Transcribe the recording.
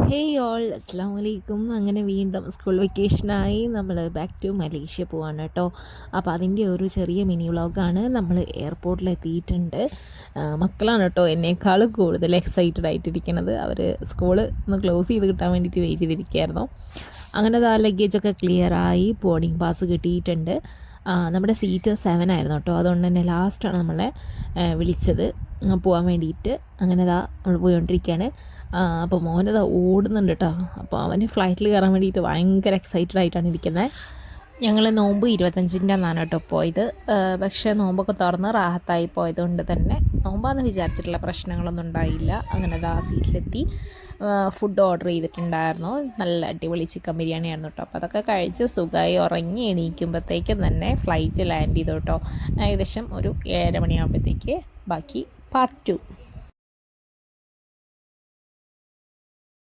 Hey all അസ്സാം വലൈക്കും. അങ്ങനെ വീണ്ടും സ്കൂൾ വെക്കേഷനായി നമ്മൾ ബാക്ക് ടു മലേഷ്യ പോവാണ് കേട്ടോ. അപ്പോൾ അതിൻ്റെ ഒരു ചെറിയ മിനി വ്ളോഗാണ്. നമ്മൾ എയർപോർട്ടിൽ എത്തിയിട്ടുണ്ട്. മക്കളാണ് കേട്ടോ എന്നേക്കാളും കൂടുതൽ എക്സൈറ്റഡ് ആയിട്ടിരിക്കുന്നത്. അവർ സ്കൂൾ ഒന്ന് ക്ലോസ് ചെയ്ത് കിട്ടാൻ വേണ്ടിയിട്ട് വെയിറ്റ് ചെയ്തിരിക്കുകയായിരുന്നു. അങ്ങനെ ആ ലഗേജൊക്കെ ക്ലിയറായി ബോർഡിംഗ് പാസ് കിട്ടിയിട്ടുണ്ട്. നമ്മുടെ സീറ്റ് 7 ആയിരുന്നു കേട്ടോ. അതുകൊണ്ട് തന്നെ ലാസ്റ്റാണ് നമ്മളെ വിളിച്ചത് പോകാൻ വേണ്ടിയിട്ട്. അങ്ങനെ നമ്മൾ പോയിക്കൊണ്ടിരിക്കുകയാണ്. അപ്പോൾ മോനത് ഓടുന്നുണ്ട് കേട്ടോ. അപ്പോൾ അവന് ഫ്ലൈറ്റിൽ കയറാൻ വേണ്ടിയിട്ട് ഭയങ്കര എക്സൈറ്റഡ് ആയിട്ടാണ് ഇരിക്കുന്നത്. ഞങ്ങൾ നോമ്പ് 25-ൻ്റെ അന്നാണ് കേട്ടോ പോയത്. പക്ഷേ നോമ്പൊക്കെ തുറന്ന് റാഹത്തായി പോയതുകൊണ്ട് തന്നെ നോമ്പാന്ന് വിചാരിച്ചിട്ടുള്ള പ്രശ്നങ്ങളൊന്നും ഉണ്ടായില്ല. അങ്ങനെ ആ സീറ്റിലെത്തി. ഫുഡ് ഓർഡർ ചെയ്തിട്ടുണ്ടായിരുന്നു. നല്ല അടിപൊളി ചിക്കൻ ബിരിയാണി ആയിരുന്നു കേട്ടോ. അപ്പോൾ അതൊക്കെ കഴിച്ച് സുഖമായി ഉറങ്ങി എണീക്കുമ്പോഴത്തേക്കും തന്നെ ഫ്ലൈറ്റ് ലാൻഡ് ചെയ്തു കേട്ടോ. ഏകദേശം ഒരു 7 മണിയാകുമ്പോഴത്തേക്ക് ബാക്കി പാർട്ട് 2.